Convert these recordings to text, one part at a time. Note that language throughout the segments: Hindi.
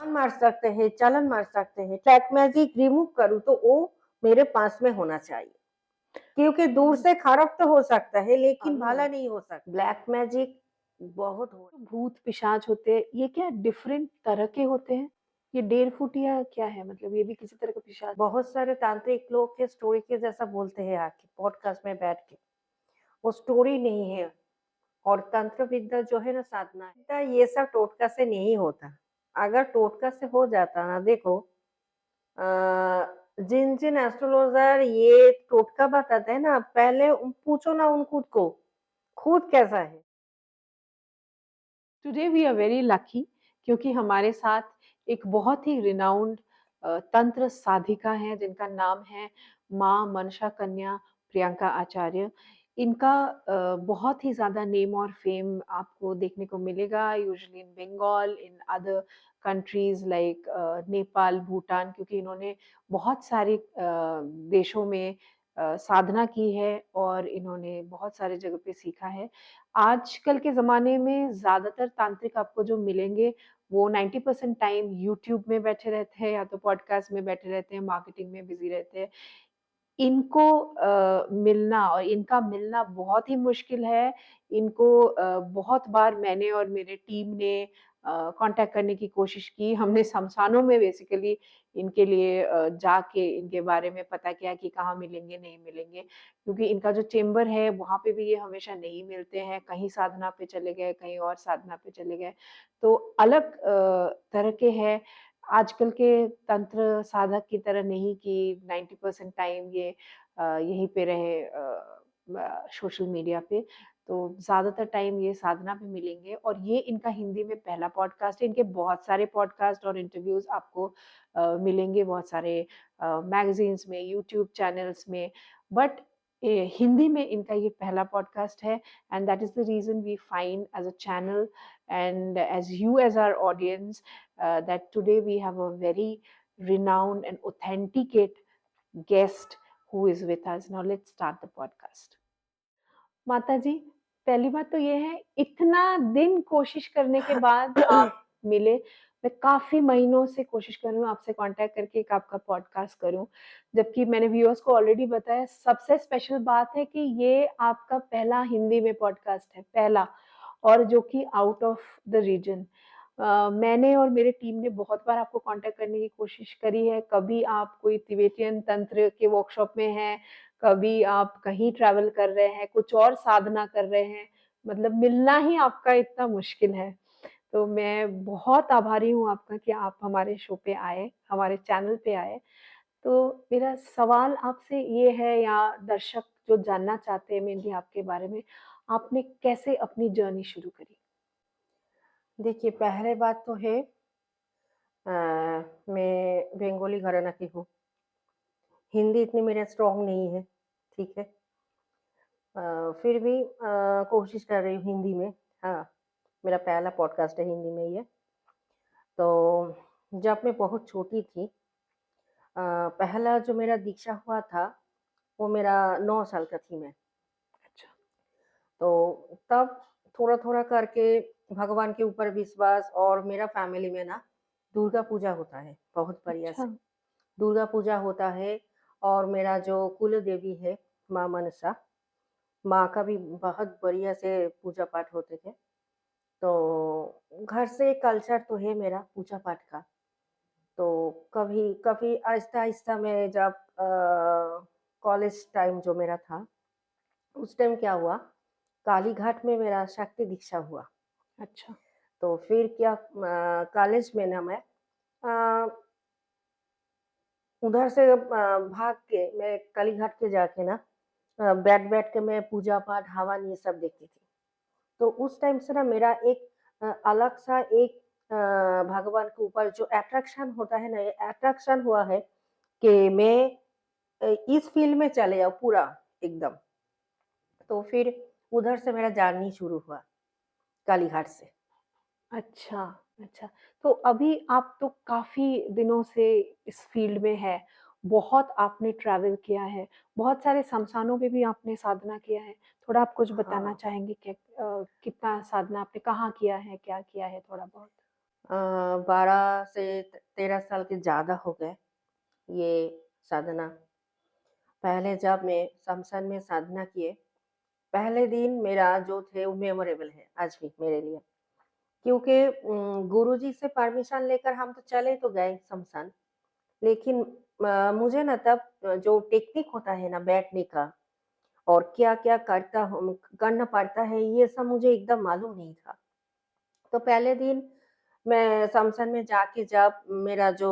मार सकते हैं, चालान मार सकते हैं। ट्रैक मैजिक रिमूव करूँ तो वो मेरे पास में होना चाहिए। क्योंकि दूर हुँ, से खराब तो हो सकता है, लेकिन ओह! भला नहीं हो सकता। ब्लैक मैजिक बहुत हो तो भूत पिशाच होते हैं, ये क्या डिफरेंट तरह के होते हैं? ये 1.5 फुट या क्या है? मतलब ये भी किसी तरह का पिशाच है? बहुत सारे तांत्रिक लोग के स्टोरी के जैसा बोलते हैं आके पॉडकास्ट में बैठ के। वो स्टोरी नहीं है और तंत्र विद्या जो है ना साधना है, ये सब टोटका से नहीं होता। अगर टोटका से हो जाता ना देखो अ, जिन-जिन एस्ट्रोलॉज़र ये टोटका बताते हैं ना, पहले पूछो ना उन खुद कैसा है? Today we are very lucky क्योंकि हमारे साथ एक बहुत ही रिनाउंड तंत्र साधिका हैं जिनका नाम है माँ मनसा कन्या प्रियंका आचार्य। इनका बहुत ही ज़्यादा नेम और फेम आपको देखने को मिलेगा usually in Bengal, in other countries like Nepal, Bhutan क्योंकि इन्होंने बहुत सारे देशों में साधना की है और इन्होंने बहुत सारे जगह पे सीखा है। आजकल के ज़माने में ज़्यादातर तांत्रिक आपको जो मिलेंगे, वो 90% टाइम यूट्यूब में बैठे रहते हैं या तो पॉडकास्ट में बैठे रहते हैं, मार्केटिंग में बिज़ी रहते हैं। इनको मिलना और इनका मिलना बहुत ही मुश्किल है। इनको बहुत बार मैंने और मेरे टीम ने कॉन्टैक्ट करने की कोशिश की। हमने शमशानों में बेसिकली इनके लिए जाके इनके बारे में पता किया कि कहाँ मिलेंगे, नहीं मिलेंगे। क्योंकि इनका जो चेंबर है, वहाँ पे भी ये हमेशा नहीं मिलते हैं। कहीं साधना पे चले गए, कहीं और साधना पे चले गए। तो अलग तरह के हैं। आजकल के तंत्र साधक की तरह नहीं कि 90% टाइम ये यहीं पे रहे सोशल मीडिया पे। तो ज़्यादातर टाइम ये साधना पे मिलेंगे और ये इनका हिंदी में पहला पॉडकास्ट है। इनके बहुत सारे पॉडकास्ट और इंटरव्यूज़ आपको मिलेंगे बहुत सारे मैगज़ीन्स में, यूट्यूब चैनल्स में। बट हिंदी में इनका ये पहला पॉडकास्ट है and that is the reason we find as a channel and as you as our audience that today we have a very renowned and authenticate guest who is with us. Now let's start the podcast. माता जी, पहली बात तो ये है इतना दिन कोशिश करने के बाद आप मिले। मैं काफ़ी महीनों से कोशिश कर रही हूँ आपसे कॉन्टैक्ट करके एक आपका पॉडकास्ट करूँ। जबकि मैंने व्यूअर्स को ऑलरेडी बताया सबसे स्पेशल बात है कि ये आपका पहला हिंदी में पॉडकास्ट है, पहला और जो कि आउट ऑफ द रीजन। मैंने और मेरे टीम ने बहुत बार आपको कॉन्टैक्ट करने की कोशिश करी है। कभी आप कोई तिबेटियन तंत्र के वर्कशॉप में हैं, कभी आप कहीं ट्रैवल कर रहे हैं, कुछ और साधना कर रहे हैं, मतलब मिलना ही आपका इतना मुश्किल है। तो मैं बहुत आभारी हूँ आपका कि आप हमारे शो पे आए, हमारे चैनल पे आए। तो मेरा सवाल आपसे ये है या दर्शक जो जानना चाहते हैं मेनली आपके बारे में, आपने कैसे अपनी जर्नी शुरू करी? देखिए, पहले बात तो है मैं बंगाली घराना की हूँ। हिंदी इतनी मेरा स्ट्रॉन्ग नहीं है, ठीक है? फिर भी कोशिश कर रही हूँ हिंदी में। हाँ, मेरा पहला पॉडकास्ट है हिंदी में ये। तो जब मैं बहुत छोटी थी पहला जो मेरा दीक्षा हुआ था, वो मेरा 9 साल का थी मैं। अच्छा, तो तब थोड़ा-थोड़ा करके भगवान के ऊपर विश्वास और मेरा फैमिली में ना दुर्गा पूजा होता है, बहुत बढ़िया अच्छा, से। दुर्गा पूजा होता है और मेरा जो कुल देवी है, माँ मनसा, माँ का भी बहुत बढ़िया से पूजा-पाठ होते थे। तो घर से कल्चर तो है मेरा पूजा-पाठ का। तो कभी कभी आहिस्ता-आहिस्ता मैं जब कॉलेज टाइम जो मेरा था, उस टाइम क्या हुआ, कालीघाट में मेरा शक्ति दीक्षा हुआ। अच्छा, तो फिर क्या कॉलेज में ना मैं अ, उधर से भाग के मैं कालीघाट के जाके ना बैठ-बैठ के मैं पूजा-पाठ, हवन ये सब देखती थी। तो उस टाइम से ना मेरा एक अलग-सा एक भगवान के ऊपर जो अट्रैक्शन होता है ना, ये अट्रैक्शन हुआ है कि मैं इस फ़ील्ड में चले जाऊँ पूरा एकदम। तो फिर उधर से मेरा जर्नी शुरू हुआ, कालीघाट से। अच्छा, अच्छा। तो अभी आप तो काफ़ी दिनों से इस फ़ील्ड में हैं, बहुत आपने ट्रैवल किया है, बहुत सारे शमशानों में भी आपने साधना किया है। थोड़ा आप कुछ बताना हाँ। चाहेंगे क्या कितना साधना आपने कहाँ किया है, क्या किया है थोड़ा बहुत? अ, 12 से 13 साल के ज़्यादा हो गए ये साधना। पहले जब मैं शमशान में साधना किए, पहले दिन मेरा जो थे वो मेमोरेबल है आज भी मेरे लिए। क्योंकि गुरुजी से परमिशन लेकर हम तो चले तो गए शमशान, लेकिन मुझे ना तब जो टेक्निक होता है ना बैठने का और क्या-क्या करना पड़ता है, ये सब मुझे एकदम मालूम नहीं था। तो पहले दिन मैं शमशान में जाके जब मेरा जो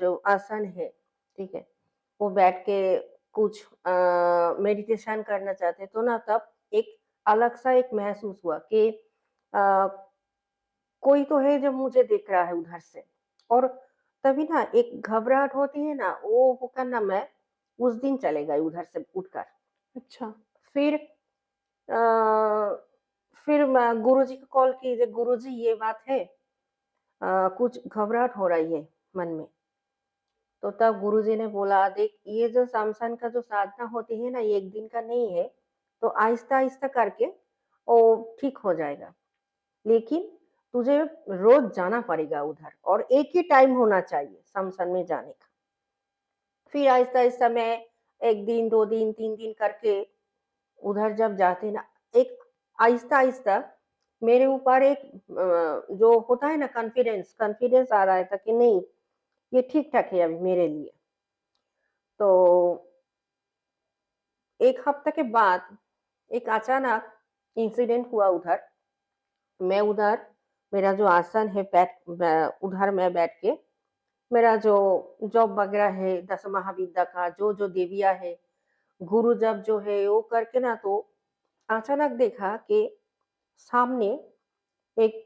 जो आसन है, ठीक है? वो बैठ के कुछ मेडिटेशन करना चाहते तो ना तब एक अलग-सा एक महसूस हुआ कि अ, कोई तो है जो मुझे देख रहा है उधर से और तभी ना एक घबराहट होती है ना, वो होकर ना मैं उस दिन चले गए उधर से उठकर। अच्छा, फिर अ, फिर मैं गुरुजी को कॉल की, जे गुरुजी ये बात है कुछ घबराहट हो रही है मन में। तो तब गुरुजी ने बोला, "देख ये जो शमशान का जो साधना होती है ना, ये एक दिन का नहीं है, तो आहिस्ता-आहिस्ता करके वो ठीक हो जाएगा। लेकिन तुझे रोज़ जाना पड़ेगा उधर और एक ही टाइम होना चाहिए शमशान में जाने का।" फिर आहिस्ता-आहिस्ता मैं 1 दिन, 2 दिन, 3 दिन करके उधर जब जाते ना, एक आहिस्ता-आहिस्ता मेरे ऊपर एक जो होता है ना कॉन्फिडेंस कॉन्फिडेंस आ रहा था कि नहीं, ये ठीक-ठाक है अभी मेरे लिए। तो 1 हफ्ते के बाद एक अचानक इंसिडेंट हुआ उधर। मैं उधर मेरा जो आसन है उधर मैं बैठ के मेरा जो जॉब वगैरह है दस महाविद्या का जो देवियाँ है, गुरु जब जो है वो करके ना तो अचानक देखा कि सामने एक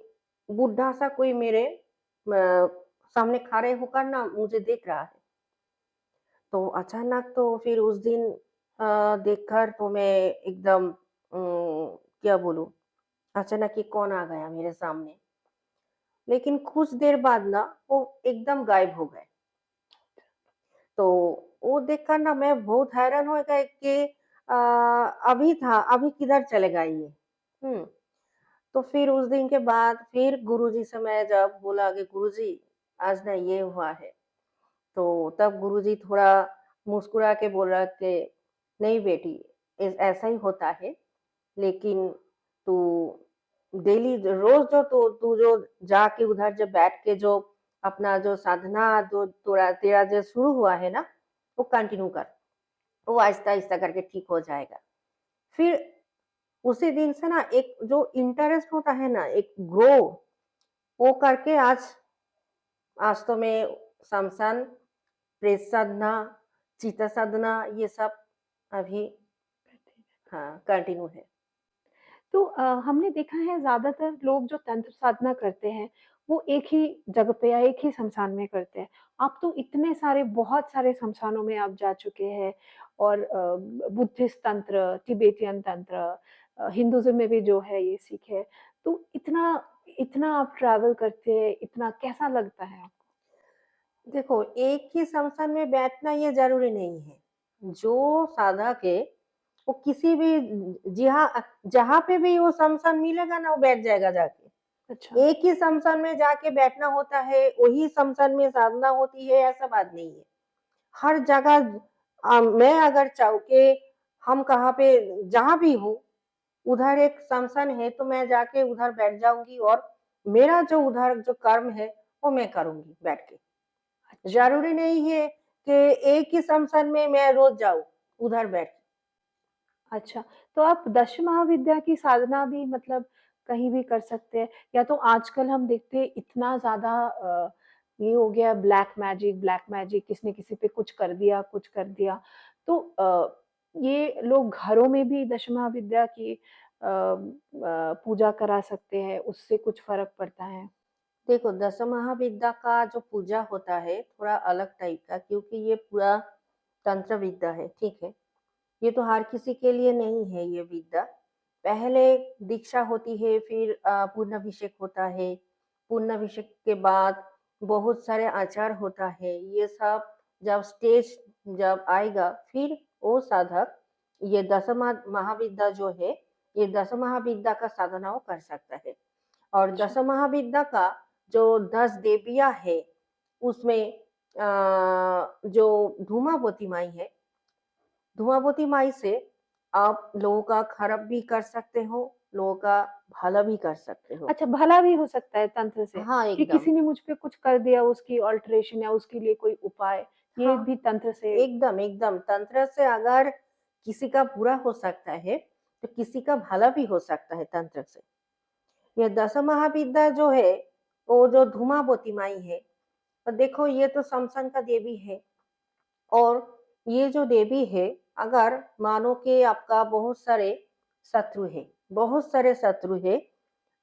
बुड्ढा सा कोई मेरे सामने खड़े होकर ना मुझे देख रहा है। तो अचानक तो फिर उस दिन देखकर तो मैं एकदम क्या बोलूँ, अचानक ही कौन आ गया मेरे सामने। लेकिन कुछ देर बाद ना वो एकदम गायब हो गए। तो वो देखकर ना मैं बहुत हैरान हो गई कि अभी था, अभी किधर चले गए ये? हुँ। तो फिर उस दिन के बाद फिर गुरुजी से मैं जब बोला कि गुरुजी आज ना ये हुआ है। तो तब गुरुजी थोड़ा मुस्कुरा के बोला कि नहीं बेटी ऐसा ही होता है लेकिन तू डेली रोज जो तू जो जाके उधर जब बैठ के जो अपना जो साधना जो तोरा तेरा जो शुरू हुआ है ना वो कंटिन्यू कर वो आहिस्ता आहिस्ता करके ठीक हो जाएगा फिर उसी दिन से ना एक जो इंटरेस्ट होता है ना एक ग्रो वो करके आज आज तो मैं शमशान प्रेत साधना, चिता साधना ये सब अभी हाँ, कंटिन्यू है। तो हमने देखा है ज़्यादातर लोग जो तंत्र साधना करते हैं, वो एक ही जगह पे या एक ही श्मशान में करते हैं। आप तो इतने सारे बहुत सारे श्मशानों में आप जा चुके हैं और बुद्धिस्ट तंत्र, तिबेटियन तंत्र हिंदुइज़्म में भी जो है ये सीख है। तो इतना इतना आप ट्रैवल करते हैं, इतना कैसा लगता है आपको? देखो, एक ही शमशान में बैठना ये ज़रूरी नहीं है। जो साधक है, वो किसी भी जहाँ पे भी वो शमशान मिलेगा ना, वो बैठ जाएगा जाके। अच्छा, एक ही शमशान में जाके बैठना होता है, वही शमशान में साधना होती है, ऐसा बात नहीं है। हर जगह मैं अगर चाहूँ कि हम कहाँ पे जहाँ भी हूँ, उधर एक शमशान है, तो मैं जाके उधर बैठ जाऊँगी और मेरा जो उधर जो कर्म है, वो मैं करूँगी बैठ के। अच्छा। ज़रूरी नहीं है कि एक ही शमशान में मैं रोज़ जाऊँ, उधर बैठ अच्छा, तो आप दश महाविद्या की साधना भी मतलब कहीं भी कर सकते हैं या तो आजकल हम देखते हैं इतना ज़्यादा ये हो गया ब्लैक मैजिक किसी ने किसी पे कुछ कर दिया, कुछ कर दिया। तो ये लोग घरों में भी दश महाविद्या की पूजा करा सकते हैं, उससे कुछ फ़र्क पड़ता है? देखो, दश महाविद्या का जो पूजा होता है, थोड़ा अलग टाइप का क्योंकि ये पूरा तंत्र विद्या है, ठीक है? ये तो हर किसी के लिए नहीं है ये विद्या। पहले दीक्षा होती है, फिर पुण्याभिषेक होता है। पुण्याभिषेक के बाद बहुत सारे आचार होता है। ये सब जब स्टेज जब आएगा, फिर वो साधक ये दस महाविद्या जो है, ये दस महाविद्या का साधना वो कर सकता है। और अच्छा, दश महाविद्या का जो 10 देवियाँ है, उसमें जो धूमावती माई है, धुआंबती माई से आप लोगों का खराब भी कर सकते हो, लोगों का भला भी कर सकते हो। अच्छा, भला भी हो सकता है तंत्र से, हाँ, कि एकदम। किसी ने मुझ पे कुछ कर दिया, उसकी अल्टरेशन या उसके लिए कोई उपाय, ये हाँ, भी तंत्र से। एकदम, एकदम। तंत्र से अगर किसी का बुरा हो सकता है, तो किसी का भला भी हो सकता है तंत्र से। ये दश महाविद्या जो है, वो जो धूमावती माई है, तो देखो ये तो शमशान का देवी है। और ये जो देवी है, अगर मानो कि आपका बहुत सारे शत्रु है,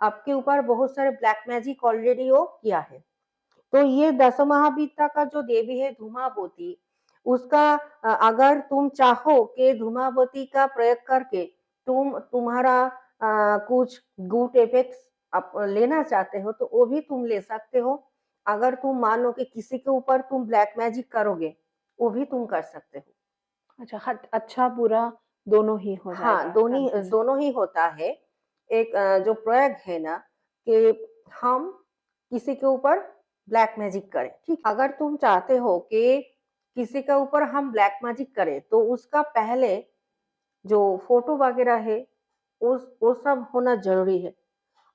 आपके ऊपर बहुत सारे ब्लैक मैजिक ऑलरेडी वो किया है। तो ये दस महाविद्या का जो देवी है धूमावती, उसका अगर तुम चाहो कि धूमावती का प्रयोग करके तुम्हारा कुछ गुड इफेक्ट्स आप लेना चाहते हो, तो वो भी तुम ले सकते हो। अगर तुम मानो कि किसी के ऊपर तुम ब्लैक मैजिक करोगे, वो भी तुम कर सकते हो। अच्छा, हट अच्छा बुरा दोनों ही हो हाँ, जाएगा तंत्र से। दोनों ही होता है। एक जो प्रयोग है ना, कि हम किसी के ऊपर ब्लैक मैजिक करें, ठीक? अगर तुम चाहते हो कि किसी के ऊपर हम ब्लैक मैजिक करें, तो उसका पहले जो फ़ोटो वगैरह है, उस वो सब होना ज़रूरी है।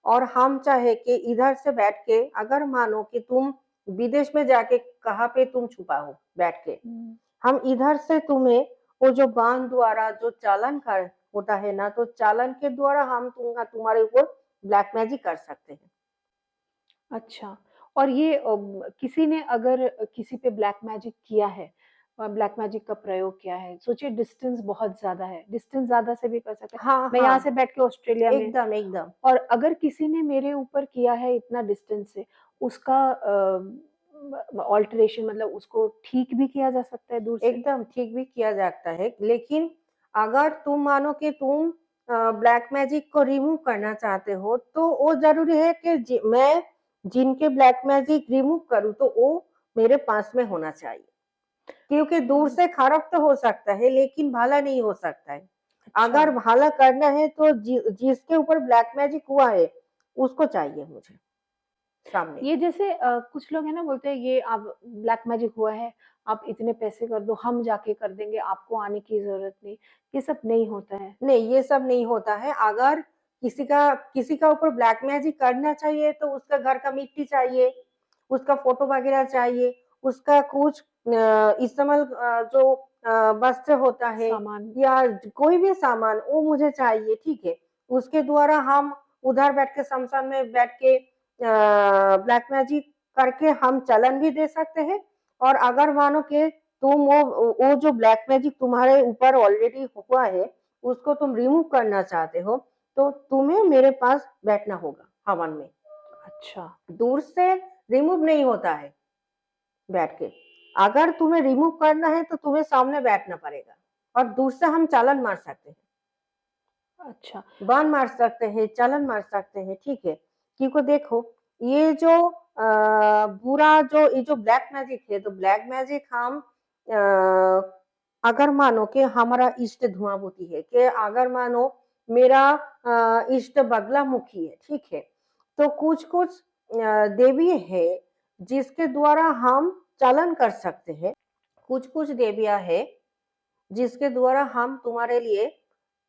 और हम चाहे कि इधर से बैठ के अगर मानो कि तुम विदेश में जाके कहाँ पे तुम छुपा हो बैठ के, हुँ। हम इधर से तुम्हें वो जो बाँध द्वारा जो चालन कर होता है ना, तो चालन के द्वारा हम तुम्हारे ऊपर ब्लैक मैजिक कर सकते हैं। अच्छा, और ये किसी ने अगर किसी पे ब्लैक मैजिक किया है, ब्लैक मैजिक का प्रयोग किया है, सोचिए डिस्टेंस बहुत ज़्यादा है, डिस्टेंस ज़्यादा से भी कर सकते हैं। हाँ, मैं यहाँ से हाँ, बैठ के ऑस्ट्रेलिया में, एकदम, एकदम। और अगर किसी ने मेरे ऊपर किया है इतना डिस्टेंस से, उसका अल्टरेशन मतलब उसको ठीक भी किया जा सकता है दूर से? एकदम ठीक भी किया जाता है, लेकिन अगर तुम मानो कि तुम ब्लैक मैजिक को रिमूव करना चाहते हो, तो वो ज़रूरी है कि मैं जिनके ब्लैक मैजिक रिमूव करूँ, तो वो मेरे पास में होना चाहिए। क्योंकि दूर हुँ, से खराब तो हो सकता है, लेकिन भला नहीं हो सकता है। अच्छा। अगर भला करना है, तो जिसके ऊपर ब्लैक मैजिक हुआ है, उसको चाहिए मुझे सामने। ये जैसे कुछ लोग हैं ना बोलते हैं ये आप ब्लैक मैजिक हुआ है, आप इतने पैसे कर दो, हम जाके कर देंगे, आपको आने की ज़रूरत नहीं। ये सब नहीं होता है। नहीं, ये सब नहीं होता है। अगर किसी का ऊपर ब्लैक मैजिक करना चाहिए, तो उसका घर का मिट्टी चाहिए, उसका फ़ोटो वगैरह चाहिए, उसका कुछ इस्तेमाल जो वस्त्र होता है, सामान। या कोई भी सामान वो मुझे चाहिए, ठीक है? उसके द्वारा हम उधर बैठ के शमशान में बैठ के ब्लैक मैजिक करके हम चालान भी दे सकते हैं। और अगर मानो कि तुम वो जो ब्लैक मैजिक तुम्हारे ऊपर ऑलरेडी हुआ है, उसको तुम रिमूव करना चाहते हो, तो तुम्हें मेरे पास बैठना होगा हवन में। अच्छा, दूर से रिमूव नहीं होता है बैठ के। अगर तुम्हें रिमूव करना है, तो तुम्हें सामने बैठना पड़ेगा, और दूर से हम चालान मार सकते हैं। अच्छा। बाण मार सकते हैं, चालान मार सकते हैं, ठीक है? क्योंकि देखो, ये जो बुरा जो ये जो ब्लैक मैजिक है, तो ब्लैक मैजिक हम अगर मानो कि हमारा इष्ट धुआंबूती है, कि अगर मानो मेरा इष्ट बगलामुखी है, ठीक है? तो कुछ-कुछ देवी है, जिसके द्वारा हम चालन कर सकते हैं। कुछ-कुछ देवियाँ हैं, जिसके द्वारा हम तुम्हारे लिए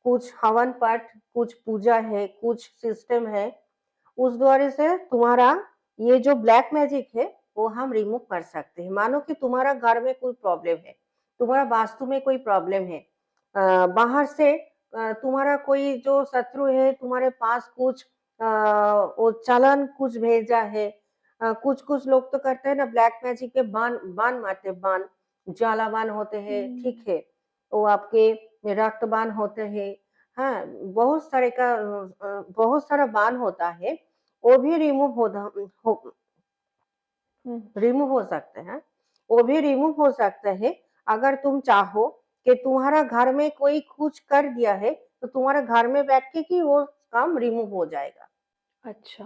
कुछ हवन पाठ, कुछ पूजा है, कुछ सिस्टम है, उस द्वारा से तुम्हारा ये जो ब्लैक मैजिक है, वो हम रिमूव कर सकते हैं। मानो कि तुम्हारा घर में कोई प्रॉब्लम है, तुम्हारा वास्तु में कोई प्रॉब्लम है, बाहर से तुम्हारा कोई जो शत्रु है, तुम्हारे पास कुछ वो चालान कुछ भेजा है। कुछ-कुछ लोग तो करते हैं ना ब्लैक मैजिक के बाण बाण मारते हैं, बाण, ज्वाला बाण होते हैं, ठीक हुँ। है? वो आपके रक्तबान होते हैं, हाँ, बहुत सारा बान होता है, वो भी हुँ। रिमूव हो सकते हैं। वो भी रिमूव हो सकता है, अगर तुम चाहो कि तुम्हारा घर में कोई कुछ कर दिया है, तो तुम्हारे घर में बैठ के ही वो काम रिमूव हो जाएगा। अच्छा,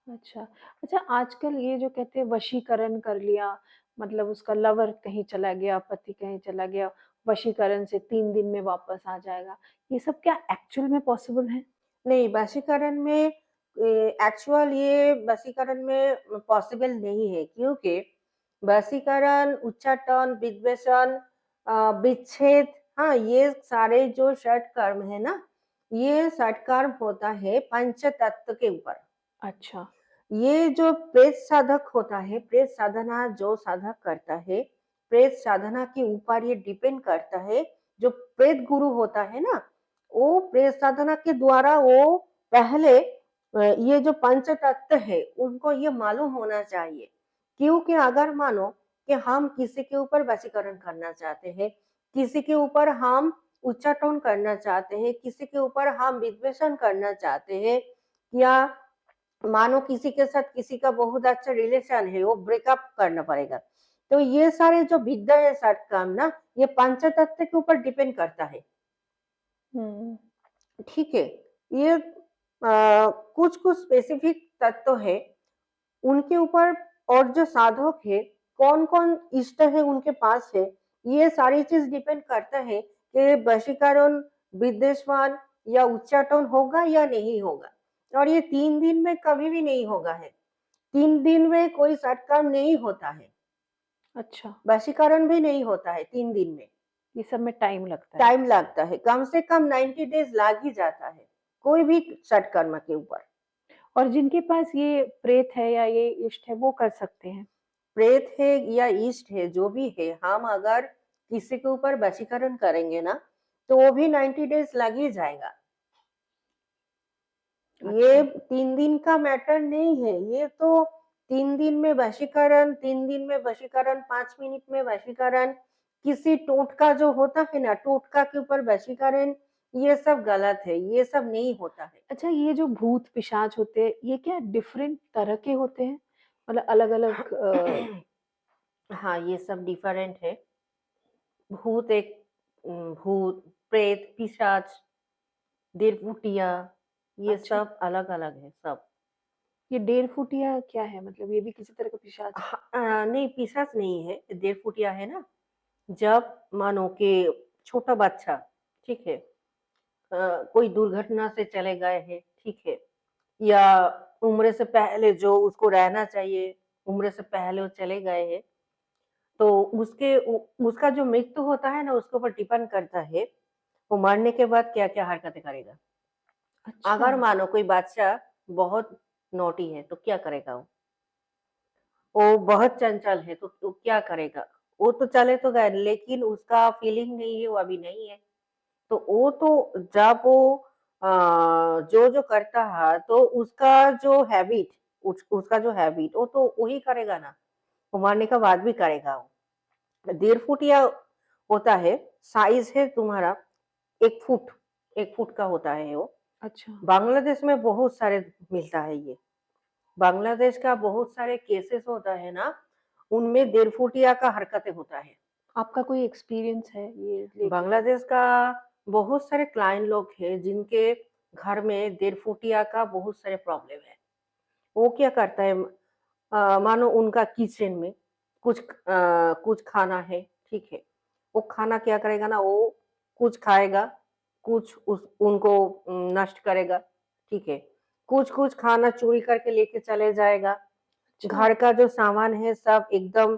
अच्छा। अच्छा, आजकल ये जो कहते हैं वशीकरण कर लिया, मतलब उसका लवर कहीं चला गया, पति कहीं चला गया, वशीकरण से 3 दिन में वापस आ जाएगा। ये सब क्या एक्चुअल में पॉसिबल है? नहीं, वशीकरण में एक्चुअल ये वशीकरण में पॉसिबल नहीं है, क्योंकि वशीकरण, उच्चाटन, विद्वेषण, विच्छेद, हाँ, ये सारे जो षटकर्म है ना, ये षटकर्म होता है पंच तत्व के ऊपर। अच्छा। ये जो प्रेत साधक होता है, प्रेत साधना जो साधक करता है, प्रेत साधना के ऊपर ये डिपेंड करता है। जो प्रेत गुरु होता है ना, वो प्रेत साधना के द्वारा वो पहले ये जो पंच तत्व है, उनको ये मालूम होना चाहिए। क्योंकि अगर मानो कि हम किसी के ऊपर वशीकरण करना चाहते हैं, किसी के ऊपर हम उच्चाटन करना चाहते हैं, किसी के ऊपर हम विद्वेषण करना चाहते हैं, या मानो किसी के साथ किसी का बहुत अच्छा रिलेशन है, वो ब्रेकअप करना पड़ेगा। तो ये सारे जो विद्या है, सारे काम ना, ये पंचतत्व के ऊपर डिपेंड करता है। हुँ। ठीक है? ये कुछ-कुछ स्पेसिफिक तत्व है, उनके ऊपर, और जो साधक है, कौन-कौन इष्ट है उनके पास है, ये सारी चीज़ डिपेंड करता है कि वशीकरण, विद्वेषण या उच्चाटन होगा या नहीं होगा। और ये 3 दिन में कभी भी नहीं होगा है। 3 दिन में कोई सत्कर्म नहीं होता है, अच्छा, वशीकरण भी नहीं होता है 3 दिन में, ये सब में टाइम लगता है। टाइम लगता है, कम से कम 90 डेज़ लग ही जाता है, कोई भी सत्कर्म के ऊपर। और जिनके पास ये प्रेत है या ये इष्ट है, वो कर सकते हैं? प्रेत है या इष्ट है, जो भी है, हम अगर किसी के ऊपर वशीकरण करेंगे ना, तो वो भी 90 डेज़ लग ही जाएगा। ये अच्छा, 3 दिन का मैटर नहीं है, ये तो 3 दिन में वशीकरण, 3 दिन में वशीकरण, 5 मिनट में वशीकरण, किसी टोटका जो होता है ना, टोटका के ऊपर वशीकरण, ये सब गलत है, ये सब नहीं होता है। अच्छा ये जो भूत-पिशाच होते हैं, ये क्या डिफरेंट तरह के होते हैं? मतलब अलग-अलग हाँ, ये सब डिफरेंट है। भूत एक भूत, प्रेत, पिशाच, देरपुटिया, ये अच्छा, सब अलग-अलग है सब। ये डेढ़-फुटिया क्या है? मतलब ये भी किसी तरह का पिशाच है? नहीं, पिशाच नहीं है, देरपुटिया है ना, जब मानो कि छोटा बच्चा, ठीक है, कोई दुर्घटना से चले गए हैं, ठीक है, या उम्र से पहले जो उसको रहना चाहिए, उम्र से पहले वो चले गए हैं, तो उसका जो मृत्यु होता है ना, उसके ऊपर डिपेंड करता है, वो मरने के बाद क्या-क्या हरकतें करेगा। अच्छा, अगर मानो कोई बच्चा बहुत नॉटी है, तो क्या करेगा वो? वो बहुत चंचल है, तो क्या करेगा? वो तो चले तो गए, लेकिन उसका फीलिंग नहीं है, वो अभी नहीं है। तो वो तो जब वो अ, जो-जो करता है, तो उसका जो हैबिट, उसका जो हैबिट, वो तो वही करेगा ना, वो मरने के बाद भी करेगा वो। 1.5 फुट या होता है, साइज़ है तुम्हारा 1 फुट, 1 फुट का होता है वो। अच्छा। बांग्लादेश में बहुत सारे मिलता है ये। बांग्लादेश का बहुत सारे केसेस होता है ना, उनमें 1.5 फुटिया का हरकतें होता है। आपका कोई एक्सपीरियंस है ये लेके? बांग्लादेश का बहुत सारे क्लाइंट लोग हैं जिनके घर में 1.5 फुटिया का बहुत सारे प्रॉब्लम है। वो क्या करता है, मानो उनका किचन में कुछ खाना है, ठीक है। वो खाना क्या करेगा ना, वो कुछ खाएगा, कुछ उस उनको नष्ट करेगा, ठीक है। कुछ-कुछ खाना चोरी करके लेके चले जाएगा। अच्छा, घर का जो सामान है सब एकदम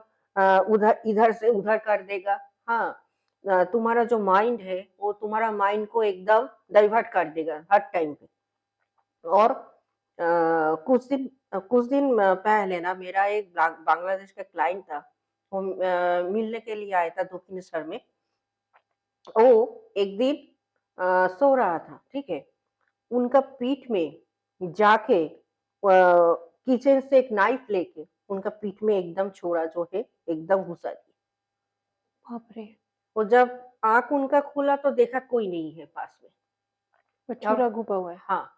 उधर इधर से उधर कर देगा। हाँ, तुम्हारा जो माइंड है, वो तुम्हारा माइंड को एकदम डाइवर्ट कर देगा हर टाइम पे। और कुछ दिन पहले ना मेरा एक बांग्लादेश का क्लाइंट था, वो मिलने के लिए आया था दक्षिणेश्वर में। वो एक दिन सो रहा था, ठीक है? उनका पीठ में जाके किचन से एक नाइफ लेके उनका पीठ में एकदम छोड़ा जो है, एकदम घुसा दिया। बाप रे! और जब आँख उनका खुला तो देखा कोई नहीं है पास में। और छुरा घुपा हुआ है। हाँ,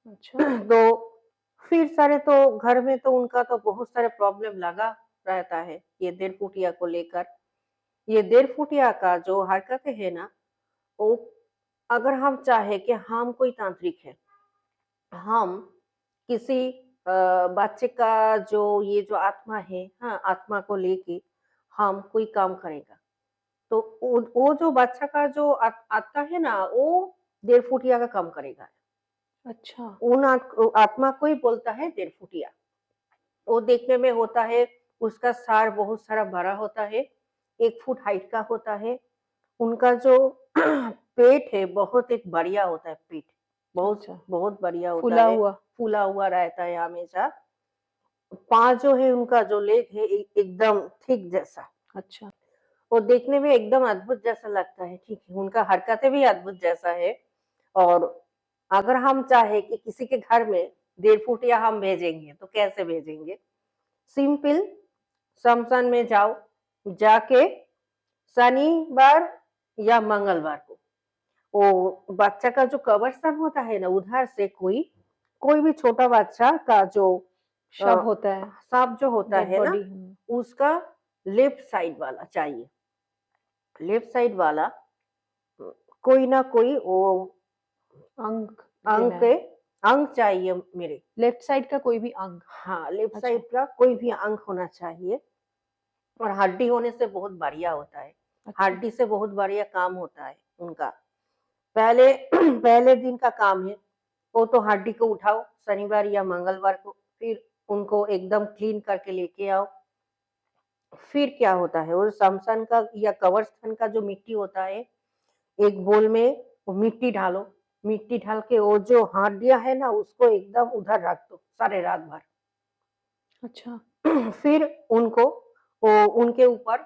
अच्छा, तो फिर सारे तो घर में तो उनका तो बहुत सारे प्रॉब्लम लगा रहता है, ये 1.5 फुटिया को लेकर। ये 1.5 फुटिया का जो हरकतें है ना, वो अगर हम चाहे कि हम कोई तांत्रिक है, हम किसी बच्चे का जो ये जो आत्मा है, हाँ, आत्मा को लेके हम कोई काम करेगा, तो वो जो बच्चा का जो आत्मा है ना, वो 1.5 फुटिया का काम करेगा। अच्छा, उन आत्मा को ही बोलता है देरफुटिया। वो देखने में होता है, उसका सार बहुत सारा बड़ा होता है, 1 फुट हाइट का होता है। उनका जो पेट है बहुत एक बढ़िया होता है पेट, बहुत अच्छा, बहुत बढ़िया होता फूला है, हुआ। फूला हुआ रहता है हमेशा। पाँव जो है उनका जो लेग है एकदम थिक जैसा, अच्छा, वो देखने में एकदम अद्भुत जैसा लगता है, ठीक है? उनका हरकतें भी अद्भुत जैसा है। और अगर हम चाहे कि किसी के घर में 1.5 फुटिया हम भेजेंगे, तो कैसे भेजेंगे? सिंपल, शमशान में जाओ, जाके शनिवार या मंगलवार को वो बच्चा का जो कब्रिस्तान होता है ना, उधर से कोई कोई भी छोटा बच्चा का जो शव होता है, सांप जो होता डेड है ना, बॉडी। उसका लेफ्ट साइड वाला चाहिए। लेफ्ट साइड वाला कोई ना कोई वो अंग अंग देना के है। अंग चाहिए मेरे। लेफ्ट साइड का कोई भी अंग। हाँ, लेफ्ट अच्छा, साइड का कोई भी अंग होना चाहिए। और हड्डी होने से बहुत बढ़िया होता है। अच्छा, हड्डी से बहुत बढ़िया काम होता है उनका। पहले पहले दिन का काम है, वो तो हड्डी को उठाओ शनिवार या मंगलवार को, फिर उनको एकदम क्लीन करके लेके आओ। फिर क्या होता है, वो शमशान का या कब्रिस्तान का जो मिट्टी होता है, एक बोल में वो मिट्टी डालो, मिट्टी डाल के वो जो हड्डियाँ है ना, उसको एकदम उधर रख दो सारे रात भर। अच्छा, फिर उनको वो उनके ऊपर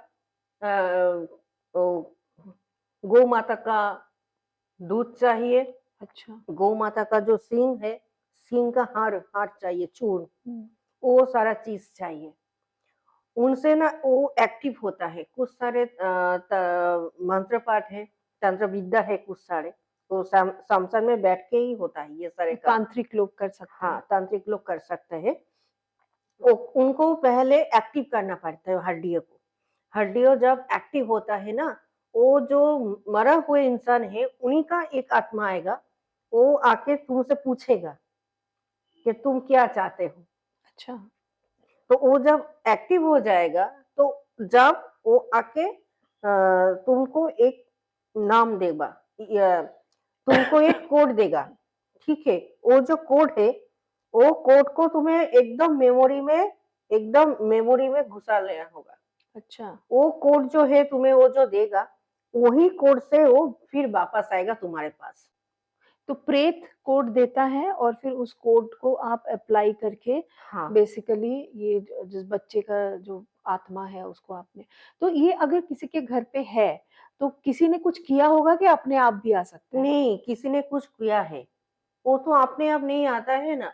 वो गौ माता का दूध चाहिए, अच्छा। गौ माता का जो सींग है, सींग का हार हार चाहिए, चूर्ण, हुँ, वो सारा चीज़ चाहिए। उनसे ना वो एक्टिव होता है, कुछ सारे मंत्र पाठ है, तंत्र विद्या है कुछ सारे, तो शमशान में बैठ के ही होता है ये सारे तो काम। तांत्रिक लोग कर सकते हाँ, हैं। तांत्रिक लोग कर सकते हैं। वो उनको पहले एक्टिव करना पड़ता है हड्डियों को। हड्डियों जब एक्टिव होता है ना, वो जो मरा हुआ इंसान है, उन्हीं का एक आत्मा आएगा, वो आके तुमसे पूछेगा कि तुम क्या चाहते हो? अच्छा, तो वो जब एक्टिव हो जाएगा, तो जब वो आके तुमको एक नाम देगा, या तुमको एक कोड देगा, ठीक है? वो जो कोड है, वो कोड को तुम्हें एकदम मेमोरी में घुसा लेना होगा। अच्छा। वो कोड जो है तुम्हें वो जो देगा, वही कोड से वो फिर वापस आएगा तुम्हारे पास। तो प्रेत कोड देता है और फिर उस कोड को आप अप्लाई करके हाँ। बेसिकली ये जिस बच्चे का जो आत्मा है उसको आपने तो ये अगर किसी के घर पे है, तो किसी ने कुछ किया होगा कि अपने आप भी आ सकता है? नहीं, किसी ने कुछ किया है, वो तो अपने आप नहीं आता है ना।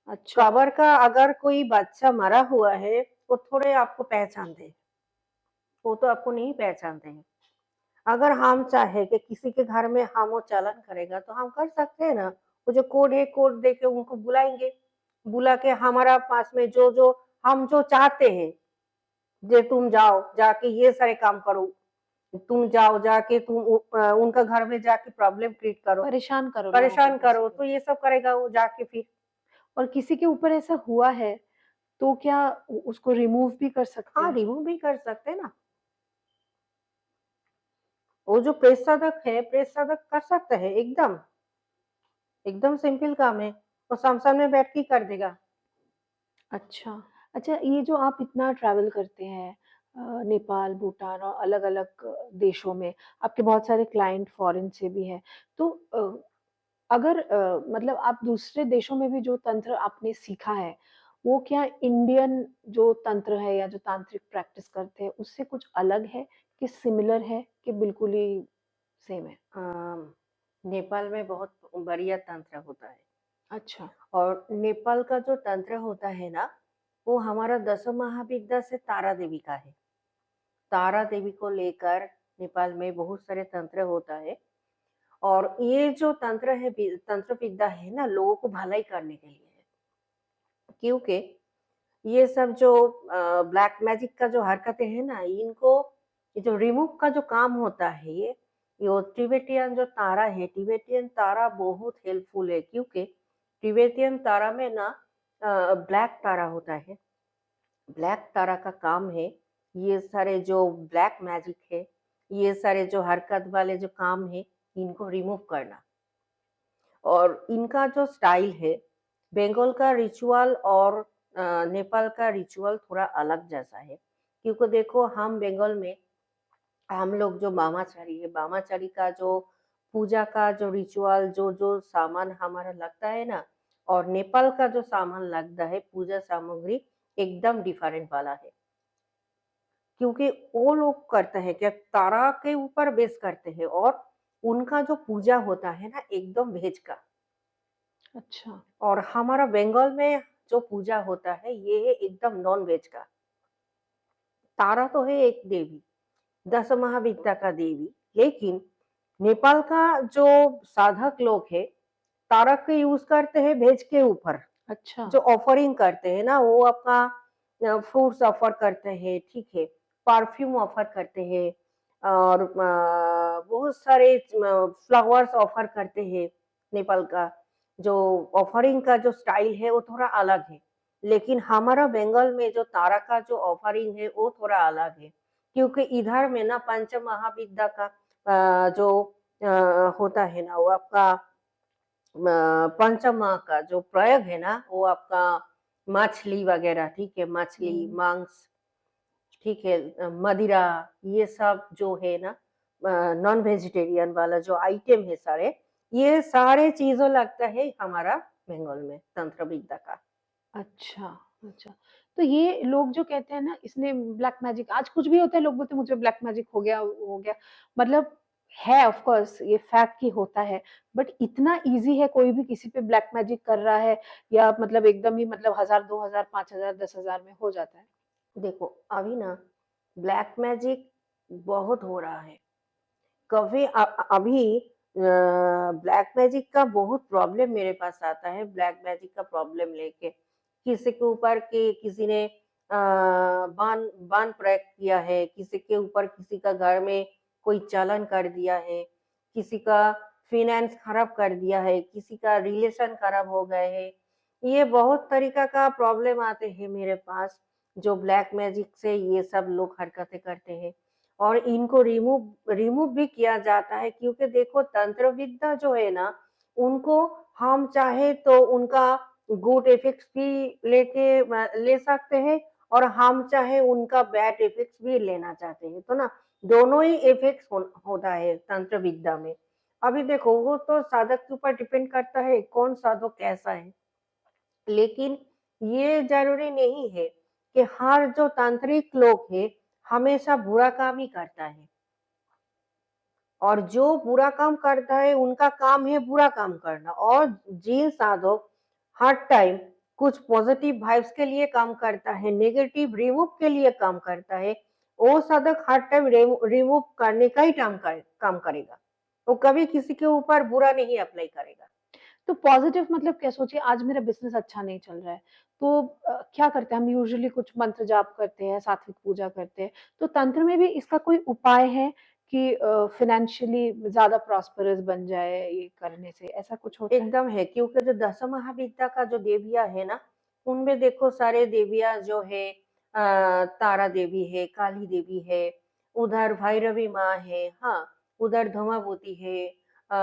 अच्छा, कबर का अगर कोई बच्चा मरा हुआ है, वो थोड़े आपको पहचानते हैं, वो तो आपको नहीं पहचानते हैं। अगर हम चाहे कि किसी के घर में हम वो चालान करेगा, तो हम कर सकते हैं ना। वो जो कोड है, कोड दे के उनको बुलाएँगे, बुला के हमारा पास में जो हम जो चाहते हैं, जे तुम जाओ, जाके ये सारे काम करो, तुम जाओ, जाके उनका घर में जाके प्रॉब्लम क्रिएट करो, परेशान करो लोगों को परेशान करो, बेसिकली। तो ये सब करेगा वो जाके फिर। और किसी के ऊपर ऐसा हुआ है, तो क्या उ उसको रिमूव भी कर सकते हाँ, हैं? रिमूव भी कर सकते हैं ना। वो जो प्रेत साधक है, प्रेत साधक कर सकता है एकदम, एकदम सिंपल काम है। वो शमशान में बैठ के ही कर देगा। अच्छा। अच्छा, ये जो आप इतना ट्रैवल करते हैं नेपाल, भूटान और अलग-अलग देशों में, आपके बहुत सारे क्लाइंट फ़ॉरेन से भी हैं। तो अगर मतलब आप दूसरे देशों में भी जो तंत्र आपने सीखा है, वो क्या इंडियन जो तंत्र है या जो तांत्रिक प्रैक्टिस करते हैं, उससे कुछ अलग है कि सिमिलर है कि बिल्कुल ही सेम है? अ, नेपाल में बहुत बढ़िया तंत्र होता है। अच्छा, और नेपाल का जो तंत्र होता है ना, वो हमारा दसों महाविद्या से तारा देवी का है। तारा देवी को लेकर नेपाल में बहुत सारे तंत्र होता है। और ये जो तंत्र विद्या है ना, लोगों को भलाई करने के लिए है। क्योंकि ये सब जो ब्लैक मैजिक का जो हरकतें हैं ना, इनको ये जो रिमूव का जो काम होता है, ये तिबेटियन जो तारा है, तिबेटियन तारा बहुत हेल्पफुल है, क्योंकि तिबेटियन तारा में ना ब्लैक तारा होता है। ब्लैक तारा का काम है, ये सारे जो ब्लैक मैजिक है, ये सारे जो हरकत वाले जो काम है, इनको रिमूव करना। और इनका जो स्टाइल है, बंगाल का रिचुअल और नेपाल का रिचुअल थोड़ा अलग जैसा है। क्योंकि देखो हम बंगाल में हम लोग जो बामाचारी है, बामाचारी का जो पूजा का जो रिचुअल जो सामान हमारा लगता है ना, और नेपाल का जो सामान लगता है पूजा सामग्री एकदम डिफरेंट वाला है। क्योंकि वो लोग करते हैं क्या, तारा के ऊपर बेस करते हैं, और उनका जो पूजा होता है ना एकदम वेज का। अच्छा, और हमारा बंगाल में जो पूजा होता है ये है एकदम नॉन वेज का। तारा तो है एक देवी, दस महाविद्या का देवी, लेकिन नेपाल का जो साधक लोग है तारा के यूज करते हैं वेज के ऊपर। अच्छा, जो ऑफरिंग करते हैं ना वो अपना फ्रूट्स ऑफर करते हैं, ठीक है, परफ्यूम ऑफर करते हैं, और बहुत सारे फ्लावर्स ऑफर करते हैं। नेपाल का जो ऑफरिंग का जो स्टाइल है वो थोड़ा अलग है, लेकिन हमारा बंगाल में जो तारा का जो ऑफरिंग है वो थोड़ा अलग है। क्योंकि इधर में ना पंच महाविद्या का जो होता है ना वो आपका पंचमाह का जो प्रयोग है ना वो आपका मछली वगैरह, ठीक है, मछली, हुँ। मांस, ठीक है, मदिरा, ये सब जो है ना नॉन वेजिटेरियन वाला जो आइटम है सारे, ये सारे चीज़ों लगता है हमारा बंगाल में तंत्र विद्या का। अच्छा, अच्छा। तो ये लोग जो कहते हैं ना इसने ब्लैक मैजिक आज कुछ भी होता है लोग बोलते हैं मुझे ब्लैक मैजिक हो गया, वो हो गया। मतलब है ऑफ़ कोर्स ये फैक्ट कि होता है, बट इतना ईज़ी है कोई भी किसी पे ब्लैक मैजिक कर रहा है या मतलब एकदम ही मतलब 1000, 2000, 5000, 10,000 में हो जाता है? देखो अभी ना ब्लैक मैजिक बहुत हो रहा है। कभी अभी ब्लैक मैजिक का बहुत प्रॉब्लम मेरे पास आता है, ब्लैक मैजिक का प्रॉब्लम लेके। किसी के ऊपर के किसी ने बान बान प्रयोग किया है, किसी के ऊपर किसी का घर में कोई चालान कर दिया है, किसी का फाइनेंस खराब कर दिया है, किसी का रिलेशन खराब हो गए हैं। ये बहुत तरीका का प्रॉब्लम आते हैं मेरे पास, जो ब्लैक मैजिक से ये सब लोग हरकतें करते हैं। और इनको रिमूव रिमूव भी किया जाता है, क्योंकि देखो तंत्र विद्या जो है ना उनको हम चाहे तो उनका गुड इफेक्ट्स भी ले सकते हैं, और हम चाहे उनका बैड इफेक्ट्स भी लेना चाहते हैं, तो ना दोनों ही इफेक्ट्स होता है तंत्र विद्या में। अभी देखो वो तो साधक के ऊपर डिपेंड करता है कौन साधक कैसा है, लेकिन ये ज़रूरी नहीं है कि हर जो तांत्रिक लोग हैं, हमेशा बुरा काम ही करता है। और जो बुरा काम करता है, उनका काम है बुरा काम करना, और जिन साधक हर टाइम कुछ पॉजिटिव वाइब्स के लिए काम करता है, नेगेटिव रिमूव के लिए काम करता है, वो साधक हर टाइम रिमूव करने का ही काम करेगा। वो कभी किसी के ऊपर बुरा नहीं अप्लाई करेगा। तो पॉज़िटिव मतलब क्या सोचिए आज मेरा बिज़नेस अच्छा नहीं चल रहा है, तो क्या करते हैं हम यूजुअली कुछ मंत्र जाप करते हैं, सात्विक पूजा करते हैं। तो तंत्र में भी इसका कोई उपाय है कि फ़ाइनेंशियली ज़्यादा प्रॉस्पेरस बन जाए ये करने से, ऐसा कुछ होता है? एकदम है, क्योंकि जो दश महाविद्या का जो देवियाँ है ना, उनमें देखो सारे देवियाँ जो है तारा देवी है, काली देवी है, उधर भैरवी माँ है, हाँ, उधर धूमावती है,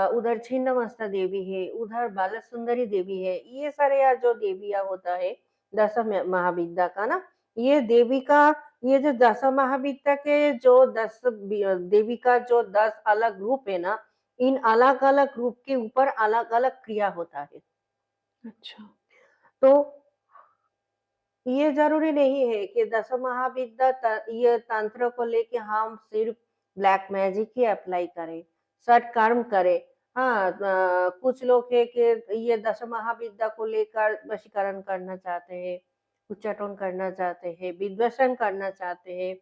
उधर छिन्नमस्ता देवी है, उधर बाला सुंदरी देवी है। ये सारे यहाँ जो देवियाँ होता है दश महाविद्या का ना, ये देवी का ये जो दश महाविद्या के जो देवी का जो 10 अलग रूप है ना, इन अलग-अलग रूप के ऊपर अलग-अलग क्रिया होता है। अच्छा, तो ये ज़रूरी नहीं है कि दश महाविद्या ये तंत्र को लेके हम सिर्फ ब्लैक मैजिक ही अप्लाई करें, सत्कर्म करें। हाँ, कुछ लोग है कि ये दश महाविद्या को लेकर वशीकरण करना चाहते हैं, उच्चाटन करना चाहते हैं, विश्लेषण करना चाहते हैं।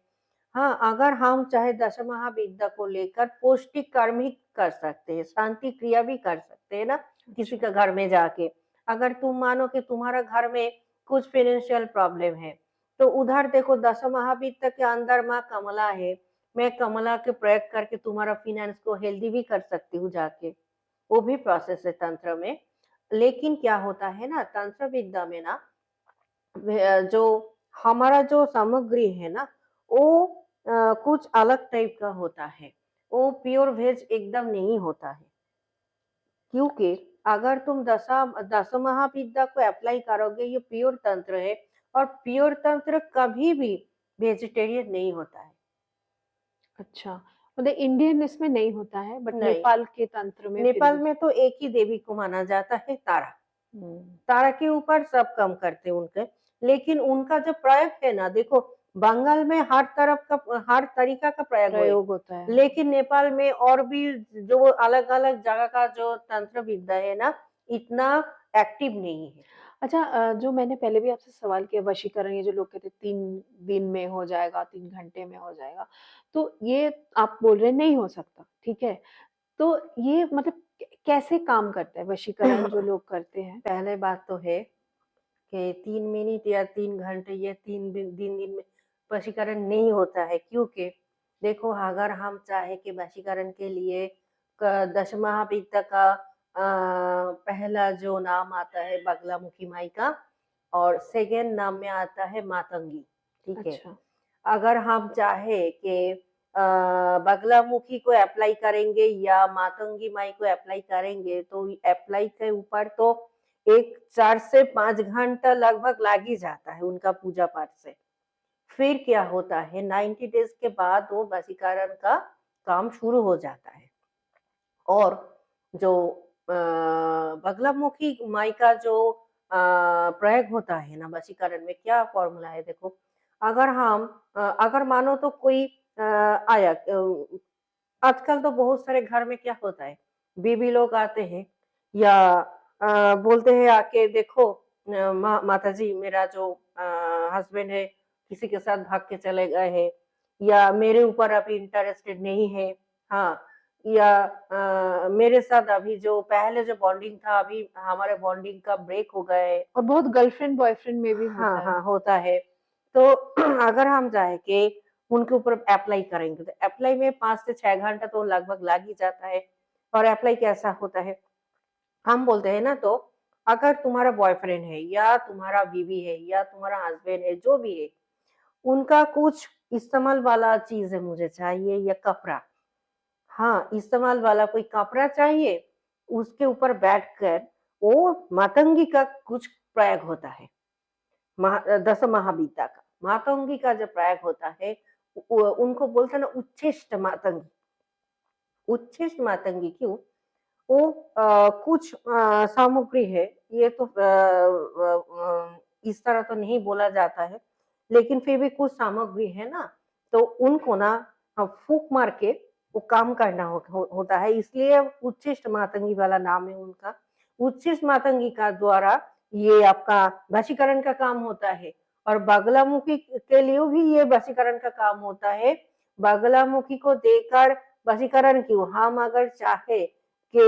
हाँ, अगर हम चाहे दश महाविद्या को लेकर पौष्टिक कर्म ही कर सकते हैं, शांति क्रिया भी कर सकते हैं ना, किसी अच्छा। का घर में जाके। अगर तुम मानो कि तुम्हारा घर में कुछ फाइनेंशियल प्रॉब्लम है, तो उधर देखो दश महाविद्या के अंदर माँ कमला है, मैं कमला के प्रयोग करके तुम्हारा फाइनेंस को हेल्दी भी कर सकती हूँ जाके, वो भी प्रोसेस है तंत्र में। लेकिन क्या होता है ना तंत्र विद्या में ना जो हमारा जो सामग्री है ना वो कुछ अलग टाइप का होता है, वो प्योर वेज एकदम नहीं होता है। क्योंकि अगर तुम दस महाविद्या को अप्लाई करोगे, ये प्योर तंत्र है, और प्योर तंत्र कभी भी वेजिटेरियन नहीं होता है। अच्छा, मतलब इंडियन इसमें नहीं होता है बट नहीं, नेपाल के तंत्र में फिर नेपाल भी। में तो एक ही देवी को माना जाता है, तारा। हुँ, तारा के ऊपर सब काम करते हैं उनके, लेकिन उनका जो प्रयोग है ना, देखो, बंगाल में हर तरफ का हर तरीका का प्रयोग हुए, प्रयोग होता है। लेकिन नेपाल में और भी जो अलग-अलग जगह का जो तंत्र विद्या है ना, इतना एक्टिव नहीं है। अच्छा जो मैंने पहले भी आपसे सवाल किया वशीकरण ये जो लोग कहते हैं 3 दिन में हो जाएगा, 3 घंटे में हो जाएगा, तो ये आप बोल रहे हैं नहीं हो सकता, ठीक है? तो ये मतलब कैसे काम करता है वशीकरण जो लोग करते हैं? पहले बात तो है कि 3 मिनट या 3 घंटे या 3 दिन में वशीकरण नहीं होता है, क्योंकि देखो, अगर हम चाहे कि वशीकरण के लिए दश महाविद्या का पहला जो नाम आता है बगलामुखी माई का, और सेकेंड नाम में आता है मातंगी, ठीक है। अच्छा, अगर हम चाहे कि बगलामुखी को अप्लाई करेंगे या मातंगी माई को अप्लाई करेंगे, तो अप्लाई के ऊपर तो एक 4 से 5 घंटा लगभग लग ही जाता है उनका पूजा पाठ से। फिर क्या होता है, 90 डेज के बाद वो वशीकरण का काम शुरू हो जाता है। और जो बगलामुखी माई का जो प्रयोग होता है ना वशीकरण में, क्या फॉर्मूला है देखो, अगर मानो तो कोई आया, आजकल तो बहुत सारे घर में क्या होता है, बीवी लोग आते हैं या बोलते हैं आके, देखो, माताजी, मेरा जो हस्बैंड है किसी के साथ भाग के चले गए हैं, या मेरे ऊपर अभी इंटरेस्टेड नहीं है, हाँ, या मेरे साथ अभी जो पहले जो बॉन्डिंग था, अभी हमारे बॉन्डिंग का ब्रेक हो गया है। और बहुत गर्लफ्रेंड बॉयफ्रेंड में भी होता हाँ, है। हाँ, होता है। तो अगर हम चाहे कि उनके ऊपर एप्लाई करेंगे, तो एप्लाई में 5 से 6 घंटा तो लगभग लग ही जाता है। और एप्लाई कैसा होता है, हम बोलते हैं ना, तो अगर तुम्हारा बॉयफ्रेंड है या तुम्हारा बीवी है या तुम्हारा हस्बैंड है, जो भी है, उनका कुछ इस्तेमाल वाला चीज़ है मुझे चाहिए, या कपड़ा, हाँ, इस्तेमाल वाला कोई कपड़ा चाहिए, उसके ऊपर बैठकर वो मातंगी का कुछ प्रयोग होता है। दस महाविद्या का मातंगी का जो प्रयोग होता है, उनको बोलते हैं ना उच्छिष्ट मातंगी। उच्छिष्ट मातंगी क्यों? वो कुछ सामग्री है, ये तो इस तरह तो नहीं बोला जाता है, लेकिन फिर भी कुछ सामग्री है ना, तो उनको ना फूँक मार के वो काम करना होता है, इसलिए उच्छिष्ट मातंगी वाला नाम है उनका। उच्छिष्ट मातंगी का द्वारा ये आपका वशीकरण का काम होता है, और बगलामुखी के लिए भी ये वशीकरण का काम होता है। बगलामुखी को देकर वशीकरण क्यों? हम अगर चाहे कि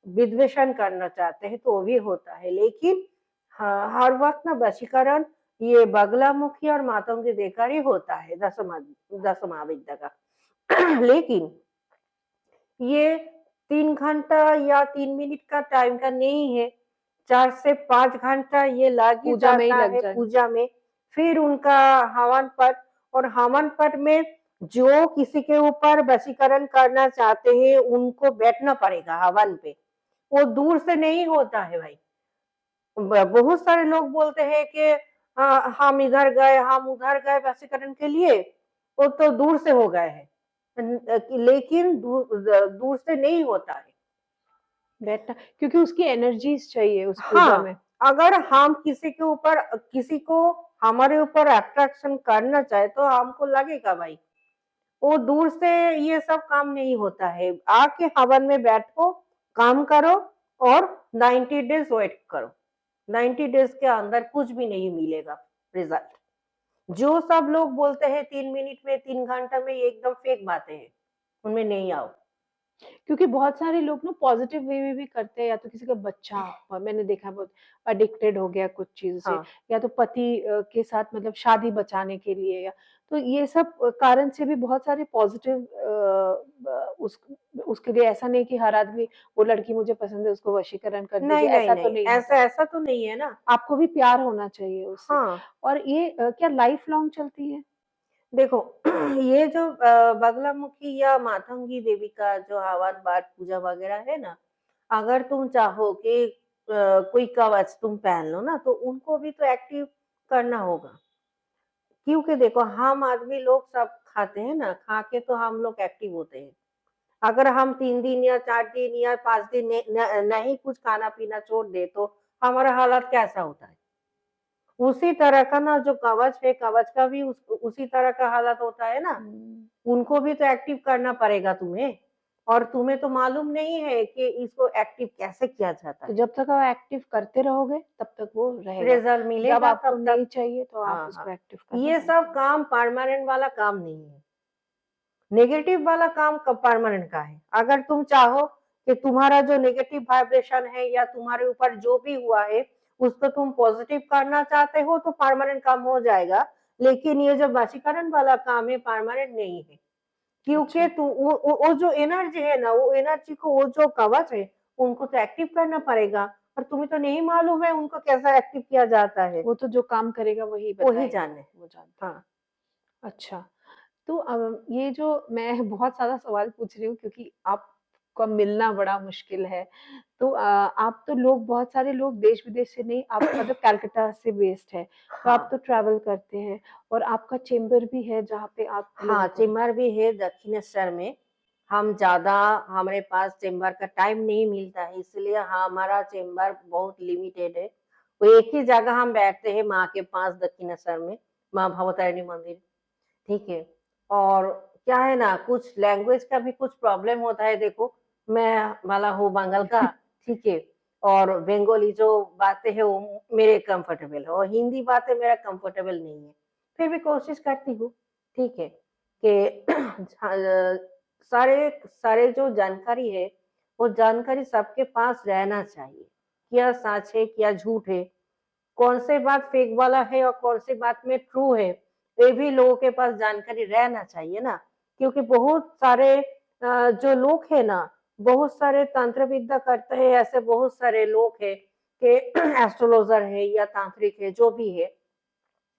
विद्वेषण करना चाहते हैं तो वो भी होता है, लेकिन हाँ, हर वक्त ना वशीकरण ये बगलामुखी और मातंगी देकर ही होता है, दस महाविद्या का। लेकिन ये 3 घंटा या 3 मिनट का टाइम का नहीं है, 4 से 5 घंटा ये लग ही पूजा में ही जाता लग है जाएगा। पूजा में। फिर उनका हवन पट, और हवन पट में जो किसी के ऊपर वशीकरण करना चाहते हैं, उनको बैठना पड़ेगा हवन पे। वो दूर से नहीं होता है भाई। बहुत सारे लोग बोलते हैं कि हम इधर गए, हम उधर गए वशीकरण के लिए, वो तो दूर से हो गए हैं। लेकिन दूर से नहीं होता है। बैठना क्योंकि उसकी एनर्जीज़ चाहिए उस पूजा में। हाँ, अगर हम किसी को हमारे ऊपर अट्रैक्शन करना चाहे, तो हमको लगेगा भाई, वो दूर से ये सब काम नहीं होता है। आके हवन में बैठो, काम करो, और 90 डेज़ वेट करो। 90 डेज़ के अंदर कुछ भी नहीं मिलेगा रिज़ल्ट। जो सब लोग बोलते हैं 3 मिनट में, 3 घंटा में, ये एकदम फेक बातें हैं। उनमें नहीं आओ। क्योंकि बहुत सारे लोग ना पॉज़िटिव वे में भी करते हैं या तो किसी का बच्चा मैंने देखा है बहुत एडिक्टेड हो गया कुछ चीज़ से हाँ। या तो पति के साथ मतलब शादी बचाने के लिए या तो ये सब कारण से भी बहुत सारे पॉज़िटिव उसके लिए ऐसा नहीं कि हर आदमी वो लड़की मुझे पसंद है उसको वशीकरण कर नहीं, दीजिए, नहीं, ऐसा तो नहीं, नहीं ऐसा होता। ऐसा तो नहीं है ना। आपको भी प्यार होना चाहिए उससे हाँ। और ये क्या लाइफ़ लॉन्ग चलती है? देखो, ये जो बगलामुखी या मातंगी देवी का जो हवन पाठ पूजा वगैरह है ना, अगर तुम चाहो कि कोई कवच तुम पहन लो ना, तो उनको भी तो एक्टिव करना होगा। क्योंकि देखो हम आदमी लोग सब खाते हैं ना, खा के तो हम लोग एक्टिव होते हैं। अगर हम 3 दिन या 4 दिन या 5 दिन नहीं कुछ खाना-पीना छोड़ दें, तो हमारा हालत कैसा होता है? उसी तरह का ना जो कवच है, कवच का भी उसी तरह का हालत होता है ना। हुँ। उनको भी तो एक्टिव करना पड़ेगा तुम्हें, और तुम्हें तो मालूम नहीं है कि इसको एक्टिव कैसे किया जाता तो है। जब तक आप एक्टिव करते रहोगे, तब तक वो रहेगा। रिज़ल्ट जब मिलेगा आपको तब तक। नहीं चाहिए, तो आप हाँ, उसको हाँ। एक्टिव करना ये बंद सब कर दो। काम परमानेंट वाला काम नहीं है। नेगेटिव वाला काम परमानेंट का है। अगर तुम चाहो कि तुम्हारा जो नेगेटिव वाइब्रेशन है या तुम्हारे ऊपर जो भी हुआ है, उसको तुम पॉजिटिव करना चाहते हो, तो परमानेंट काम हो जाएगा। लेकिन ये जो वशीकरण वाला काम है, परमानेंट नहीं है। क्योंकि अच्छा, तू वो जो एनर्जी है ना, वो एनर्जी को, वो जो कवच है, उनको तो एक्टिव करना पड़ेगा, और तुम्हें तो नहीं मालूम है उनको कैसा एक्टिव किया जाता है। वो तो जो काम करेगा वही वो ही बताएँगे, जाने। वो जानते हैं। हाँ। अच्छा, तो ये जो मैं बहुत सारा सवाल पूछ रही हूँ क्योंकि आपका मिलना बड़ा मुश्किल है। तो आप तो लोग बहुत सारे लोग देश-विदेश से नहीं, आप मतलब कलकत्ता से बेस्ड है, तो आप हाँ। तो ट्रैवल करते हैं और आपका चेंबर भी है जहाँ पे आप हाँ, लोगों को चेम्बर भी है दक्षिणेश्वर में। हम ज़्यादा हमारे पास चेम्बर का टाइम नहीं मिलता है, इसलिए हमारा चेम्बर बहुत लिमिटेड है। वो एक ही जगह हम बैठते हैं माँ के पास दक्षिणेश्वर में, माँ भवतारिणी मंदिर, ठीक है? और क्या है ना, कुछ लैंग्वेज का भी कुछ प्रॉब्लम होता है। देखो, मैं वाला हूँ बंगाल का, ठीक है? और बंगाली जो बातें हैं वो मेरे कंफर्टेबल है, और हिंदी बातें मेरा कंफर्टेबल नहीं है। फिर भी कोशिश करती हूँ, ठीक है? कि सारे सारे जो जानकारी है, वो जानकारी सबके पास रहना चाहिए। क्या सच है, क्या झूठ है, कौन से बात फेक वाला है और कौन सी बात में ट्रू है, ये भी लोगों के पास जानकारी रहना चाहिए ना। क्योंकि बहुत सारे जो लोग हैं ना, बहुत सारे तंत्र विद्या करते हैं, ऐसे बहुत सारे लोग हैं कि एस्ट्रोलॉजर है या तांत्रिक है, जो भी है,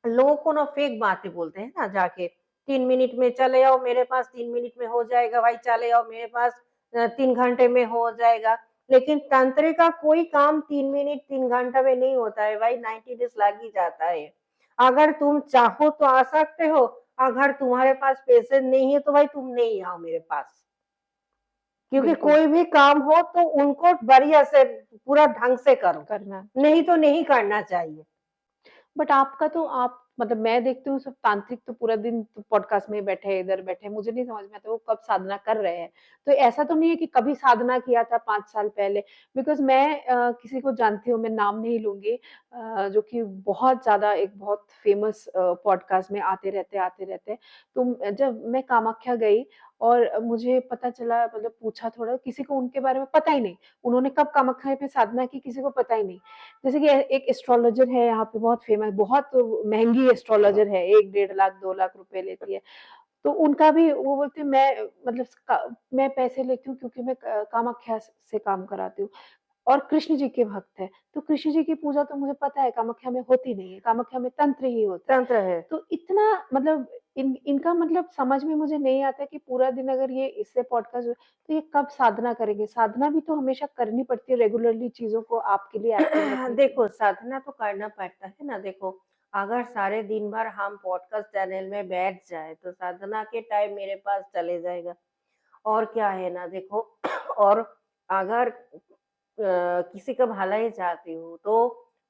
लोगों को ना फेक बातें बोलते हैं ना जाके, 3 मिनट में चले आओ मेरे पास, 3 मिनट में हो जाएगा भाई, चले आओ मेरे पास 3 घंटे में हो जाएगा। लेकिन तंत्र का कोई काम 3 मिनट 3 घंटा में नहीं होता है भाई, 90 डेज़ लग ही जाता है। अगर तुम चाहो तो आ सकते हो, अगर तुम्हारे पास पेशेंस नहीं है तो भाई तुम नहीं आओ मेरे पास। क्योंकि बिल्कुल कोई भी काम हो तो उनको बढ़िया से पूरा ढंग से करो, करना नहीं चाहिए। तो नहीं करना चाहिए। बट आपका तो आप मतलब मैं देखती हूँ सब तांत्रिक तो पूरा दिन तो पॉडकास्ट में बैठे हैं, इधर बैठे हैं, मुझे नहीं समझ में आता वो कब साधना कर रहे हैं। तो ऐसा तो नहीं है कि कभी साधना किया था 5 साल पहले? बिकॉज़ मैं किसी को जानती हूँ, मैं नाम नहीं लूँगी जो कि बहुत ज़्यादा एक बहुत फ़ेमस पॉडकास्ट में आते रहते हैं। तो जब मैं कामाख्या गई और मुझे पता चला मतलब पूछा थोड़ा, किसी को उनके बारे में पता ही नहीं। उन्होंने कब कामाख्या पे साधना की, किसी को पता ही नहीं। जैसे कि एक एस्ट्रोलॉजर है यहाँ पे बहुत फेमस, बहुत महँगी एस्ट्रोलॉजर है, 1 डेढ़ लाख 2 लाख रुपए लेती है। तो उनका भी वो बोलते हैं मैं मतलब मैं पैसे लेती हूँ क्योंकि मैं कामाख्या से काम कराती हूँ और कृष्ण जी के भक्त हैं। तो कृष्ण जी की पूजा तो मुझे पता है कामाख्या में होती नहीं है, कामाख्या में तंत्र ही होता है। तंत्र है। तो इतना मतलब इनका मतलब समझ में मुझे नहीं आता कि पूरा दिन अगर ये इससे पॉडकास्ट तो ये कब साधना करेंगे? साधना भी तो हमेशा करनी पड़ती है रेगुलरली चीज़ों को आपके लिए एक्टिव रखने के लिए। देखो, साधना तो करना पड़ता है ना। देखो, अगर सारे दिन भर हम पॉडकास्ट चैनल में बैठ जाए तो साधना के टाइम मेरे पास चले जाएगा। और क्या है ना, देखो, और अगर किसी का भलाई चाहती हूँ तो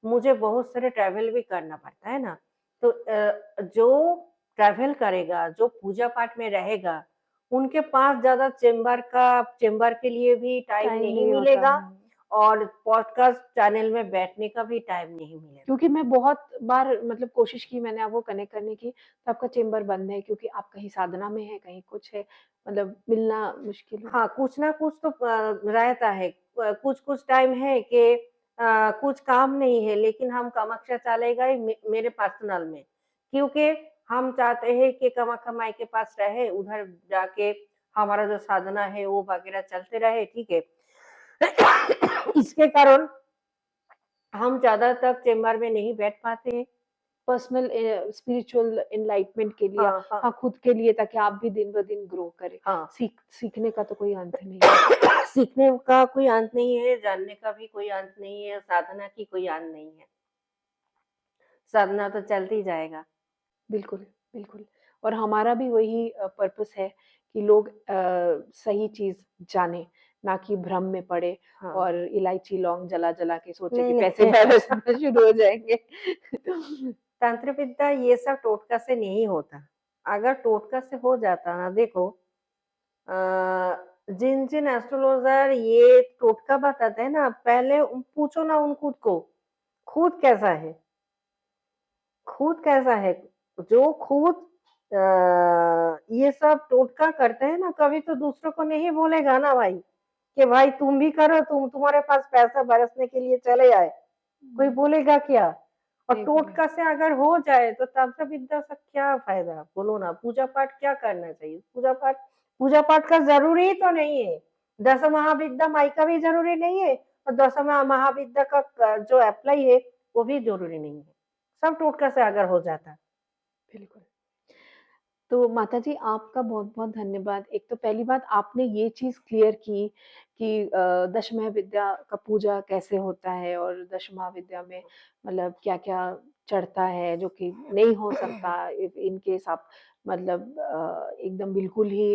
मुझे बहुत सारे ट्रैवल भी करना पड़ता है ना। तो जो ट्रैवल करेगा, जो पूजा पाठ में रहेगा, उनके पास ज़्यादा चेंबर के लिए भी टाइम टाइम नहीं नहीं होता मिलेगा, है। और पॉडकास्ट चैनल में बैठने का भी टाइम नहीं मिलेगा। क्योंकि मैं बहुत बार मतलब कोशिश की मैंने आपको कनेक्ट करने की, तो आपका चेंबर बंद है क्योंकि आप कहीं साधना में हैं, कहीं कुछ है, मतलब मिलना मुश्किल है। हाँ, कुछ ना कुछ तो रहता है। कुछ-कुछ टाइम है कि कुछ काम नहीं है, लेकिन हम कामाख्या चले गए मेरे पर्सनल में। क्योंकि हम चाहते हैं कि कामाख्या माई के पास रहे, उधर जाके हमारा जो साधना है वो वगैरह चलते रहे, ठीक है। इसके कारण हम ज़्यादा तक चेंबर में नहीं बैठ पाते हैं। पर्सनल स्पिरिचुअल एनलाइटमेंट के लिए हाँ, हाँ। हाँ, खुद के लिए ताकि आप भी दिन-ब-दिन ग्रो करें। हाँ। सीखने का तो कोई अंत नहीं है। सीखने का कोई अंत नहीं है, जानने का भी कोई अंत नहीं है, साधना की कोई अंत नहीं है। साधना तो चलते ही जाएगा। बिल्कुल, बिल्कुल। और हमारा भी वही पर्पस है कि लोग सही चीज़ जानें, ना कि भ्रम में पड़े हाँ। और इलायची, लौंग जला-जला के सोचे नहीं, कि पैसे नहीं। बरसना शुरू हो जाएँगे। तंत्र विद्या ये सब टोटका से नहीं होता। अगर टोटका से हो जाता ना देखो अ, जिन-जिन एस्ट्रोलॉज़र ये टोटका बताते हैं ना, पहले पूछो ना उन खुद कैसा है? खुद कैसा है? जो खुद ये सब टोटका करते हैं ना, कभी तो दूसरों को नहीं बोलेगा ना भाई, कि भाई तुम भी करो, तुम्हारे पास पैसा बरसने के लिए चले आए। कोई हुँ, बोलेगा क्या? और नहीं बोलेगा। टोटका से अगर हो जाए तो तंत्र विद्या से क्या फ़ायदा? बोलो ना, पूजा-पाठ क्या करना चाहिए? पूजा-पाठ का ज़रूरी ही तो नहीं है। दस महाविद्या माई का भी ज़रूरी नहीं है और दस महाविद्या का जो अप्लाई है, वो भी ज़रूरी नहीं है। सब टोटका से अगर हो जाता। बिल्कुल। तो माताजी आपका बहुत-बहुत धन्यवाद। एक तो पहली बात आपने ये चीज़ क्लियर की कि दश महाविद्या का पूजा कैसे होता है और दश महाविद्या में मतलब क्या-क्या चढ़ता है जो कि नहीं हो सकता इफ इन केस आप मतलब एकदम बिल्कुल ही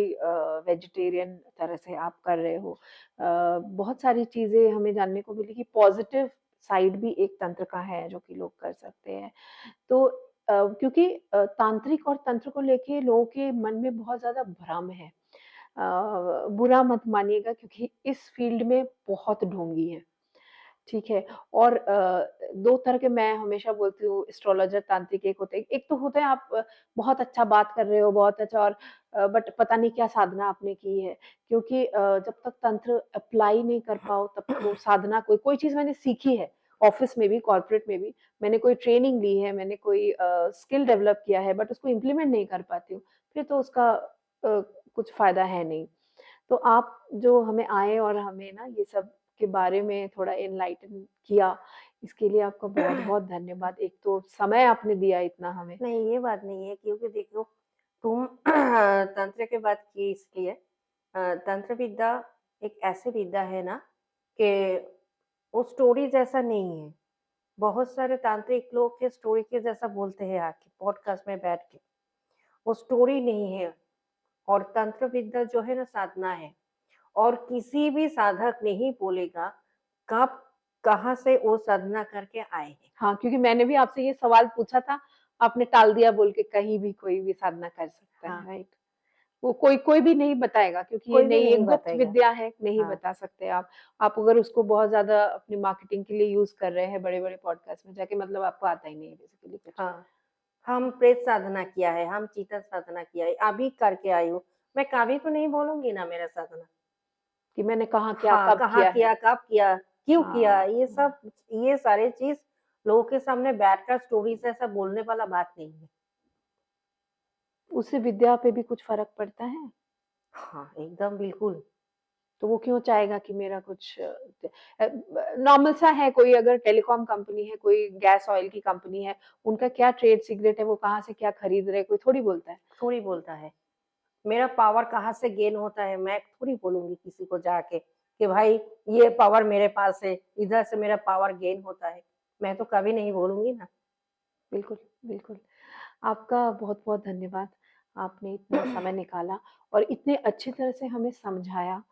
वेजिटेरियन तरह से आप कर रहे हो। बहुत सारी चीज़ें हमें जानने को मिली कि पॉज़िटिव साइड भी एक तंत्र का है जो कि लोग कर सकते हैं। तो क्योंकि तांत्रिक और तंत्र को लेके लोगों के मन में बहुत ज़्यादा भ्रम है। बुरा मत मानिएगा क्योंकि इस फ़ील्ड में बहुत ढोंगी हैं, ठीक है? और 2 तरह के मैं हमेशा बोलती हूँ एस्ट्रोलॉजर, तांत्रिक एक होते हैं। एक तो होता है आप बहुत अच्छा बात कर रहे हो, बहुत अच्छा और बट पता नहीं क्या साधना आपने की है। क्योंकि जब तक तंत्र अप्लाई नहीं कर पाओ तब तक वो साधना कोई कोई चीज़ मैंने सीखी है, ऑफ़िस में भी, कॉर्पोरेट में भी। मैंने कोई ट्रेनिंग ली है, मैंने कोई स्किल डेवलप किया है बट उसको इम्प्लीमेंट नहीं कर पाती हूँ, फिर तो उसका कुछ फ़ायदा है नहीं। तो आप जो हमें आए और हमें ना ये सब के बारे में थोड़ा एनलाइटन किया, इसके लिए आपका बहुत-बहुत धन्यवाद। एक तो समय आपने दिया इतना हमें। नहीं, ये बात नहीं है क्योंकि देखो तुम तंत्र की बात की इसलिए तंत्र विद्या एक ऐसी विद्या है ना कि वो स्टोरी जैसा नहीं है। बहुत सारे तांत्रिक लोग के स्टोरी के जैसा बोलते हैं आके पॉडकास्ट में बैठ के। वो स्टोरी नहीं है और तंत्र विद्या जो है ना साधना है और किसी भी साधक नहीं बोलेगा कब कहाँ से वो साधना करके आए हैं। हाँ, क्योंकि मैंने भी आपसे ये सवाल पूछा था, आपने टाल दिया बोल के कहीं भी कोई भी साधना कर सकता हाँ, है, राइट? वो कोई कोई भी नहीं बताएगा क्योंकि ये कोई भी नई नहीं एक गुप्त बताएगा। विद्या है, नहीं हाँ, बता सकते आप। आप अगर उसको बहुत ज़्यादा अपनी मार्केटिंग के लिए यूज़ कर रहे हैं बड़े-बड़े पॉडकास्ट में जाके मतलब आपको आता ही नहीं है बेसिकली कुछ। हाँ। हम प्रेत साधना किया है, हम चीतन साधना किया है, अभी करके आई हूँ। मैं कभी तो नहीं बोलूँगी ना मेरा साधना। कि मैंने कहाँ क्या, हाँ, कब कहाँ किया है। किया, कब किया, क्यों किया, हाँ, ये सारे चीज़ लोगों के सामने बैठकर स्टोरी से ऐसा बोलने वाला बात नहीं है। उससे विद्या पे भी कुछ फ़र्क पड़ता है? हाँ, एकदम बिल्कुल। तो वो क्यों चाहेगा कि मेरा कुछ नॉर्मल सा है कोई अगर टेलीकॉम कंपनी है, कोई गैस ऑयल की कंपनी है, उनका क्या ट्रेड सीक्रेट है, वो कहाँ से क्या खरीद रहे हैं, कोई थोड़ी बोलता है। थोड़ी बोलता है। मेरा पावर कहाँ से गेन होता है, मैं थोड़ी बोलूँगी किसी को जाके कि भाई ये पावर मेरे पास है, इधर से मेरा पावर गेन होता है। मैं तो कभी नहीं बोलूँगी ना। बिल्कुल, बिल्कुल। आपका बहुत-बहुत धन्यवाद। आपने इतना समय निकाला और इतने अच्छी तरह से हमें समझाया।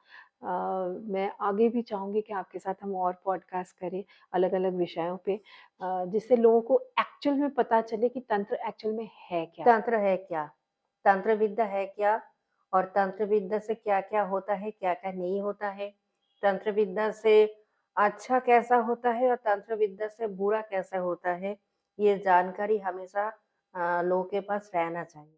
मैं आगे भी चाहूँगी कि आपके साथ हम और पॉडकास्ट करें अलग-अलग विषयों पे जिससे लोगों को एक्चुअल में पता चले कि तंत्र एक्चुअल में है क्या? तंत्र है क्या? तंत्र विद्या है क्या? और तंत्र विद्या से क्या-क्या होता है, क्या-क्या नहीं होता है? तंत्र विद्या से अच्छा कैसा होता है और तंत्र विद्या से बुरा कैसा होता है? ये जानकारी हमेशा लोगों के पास रहना चाहिए।